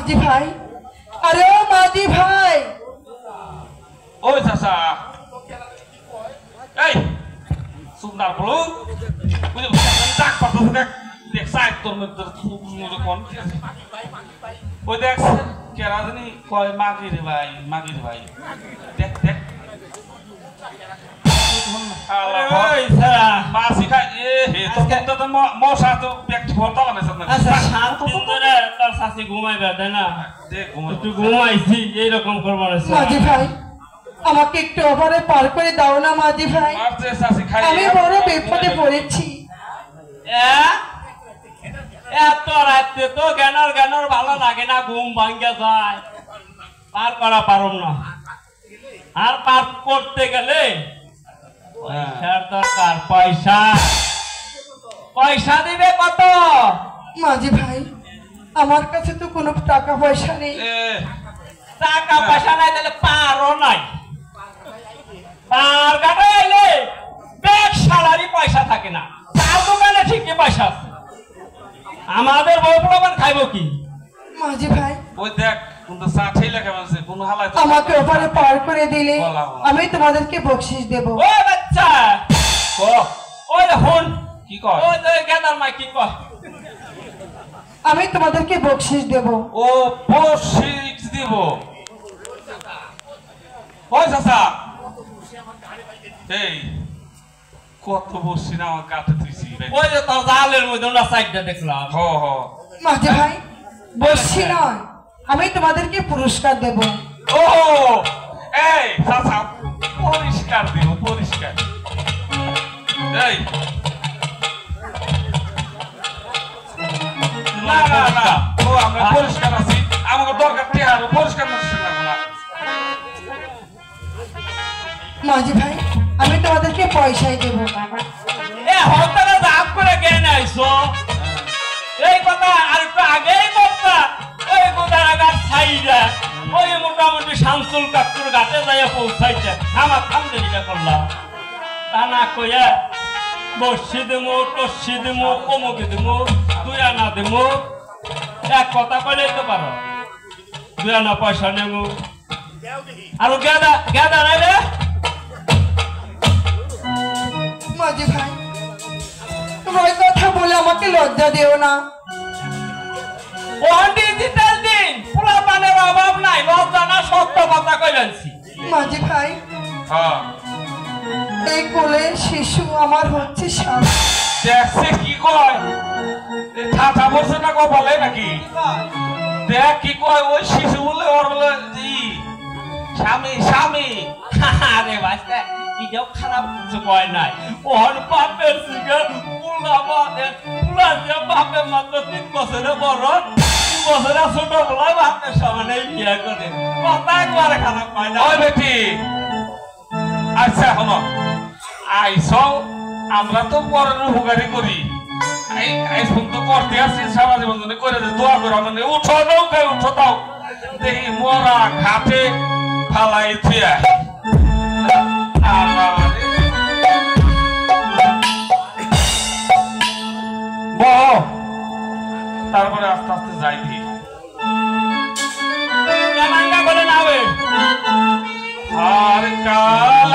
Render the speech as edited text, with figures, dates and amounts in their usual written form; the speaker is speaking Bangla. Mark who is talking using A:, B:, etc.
A: মাঝি ভাই, আরে ও মাঝি ভাই,
B: ওই চাচা এই সুন্দর বলো বুঝে ডাক পাতো দেখ দেখ সাইড তোর মধ্যে কোন ওই দেখ কেরা জানি কয় মাগি রে ভাই দেখ দেখ ওই সারা মাসি খাই এ হে তো তো মশা তো ব্যক্তি ভর্তা বানাইছ না
C: আচ্ছা শান্ত করে তার শাসি ঘুমাইবে তাই না
B: দেখ
C: একটু ঘুমাইছি এই রকম করব না
A: মাঝি ভাই আমাকে একটু ওভারে পার করে দাও না মাঝি ভাই,
B: মারতে শাসি খাই
A: আমি বড় বিপদে পড়েছি।
C: এত রাতে তো জ্ঞানর ভালো লাগে না, ঘুম ভাঙ্গে যায়, পার করা পারুম না। আর পার করতে গেলে পয়সার দরকার, পয়সা দিবে কত?
A: মাঝি ভাই আমার কাছে তো কোনো টাকা পয়সা নেই।
C: টাকা পয়সা নাই তাহলে পারও নাই, পার কাটা এলে ব্যাগ সালারি পয়সা থাকে না, তার দোকানে ঠিকই পয়সা আছে, আমাদের বউ প্রমাণ খাইব কি?
A: মাঝি ভাই
B: ওই দেখ কোন তো সাথেই লেখা আছে কোন হালায় তো
A: আমাকে ওভারে পার করে দিলে আমি তোমাদেরকে বকশিশ দেব।
C: ও বাচ্চা ও ওই হন
B: কি কয়
C: ওই যে গেদার মাই কি কয়
A: আমি তোমাদেরকে বকশিশ দেব।
B: ও বকশিশ দিব ওই চাচা এই কত বসছি না আমার কাছে তুইছি
C: ওই যে তোর জালের মধ্যে আমরা সাইডটা দেখলাম।
B: হ
A: মাঝি ভাই বসছি নয়, আমি তোমাদেরকে পুরস্কার দেব।
B: ও এই চাচা পরিষ্কার দিব পরিষ্কার এই না না না ও আমরা পরিষ্কার আছি আমাকে দরকার কি আর পরিষ্কার না
A: মাঝি ভাই আমি তোমাদেরকে পয়সাই দেব।
C: এ হতারা জাপ করে জ্ঞান আইছো এই কথা আর একটু আগেই বলতা, ওই গোদারা গাছ ছাইরা ওই মোটামুটি শামসুল কাকুর ঘাটে যাইয়া পৌঁছাইছে, আমার থামদেরিটা করলাম, তা না কইয়া বসি দেবো টসি দেবো অমুকে দেবো 2 আনা দেবো, এক কথা কইলেই তো পারো 2 আনা পয়সা নেব। আর গেদা নাই রে
A: মাঝি ভাই তুমি ওই কথা বলে আমাকে লজ্জা দিও না।
C: ও ডিজিটাল দিন পুরা পানের অভাব নাই, লজ্জা না সত্য কথা কইলেনছি।
A: মাঝি ভাই
B: হ্যাঁ
A: এই কোলে শিশু আমার হচ্ছে স্বামী।
B: দেখছে কি কয় ঠাটা বলছে না কপালে নাকি দেখ কি কয় ওই শিশু বলে ওর বলে স্বামী স্বামী।
C: আরে বাচ্চা এটাও খারাপ কিছু কয় নাই, ওর বাপের সিগা পুলা যে বাপের মাত্র 3 বছরে বড়, 2 বছরে ছোট বলা বাপের সমানে বিয়ে করে, কথা একবারে খারাপ কয় না।
B: ওই বেটি আচ্ছা শোনো আইস আমরা তো পরের উপকারী করি এই তো করতে আসছি সারা জীবন ধরে করে দোয়া করো মানে উঠো নৌকায় উঠো তাও দেখি মরা ঘাটে ফালাই থুয়া তারপরে আস্তে আস্তে যাই দি
C: বলে না
B: আর কাল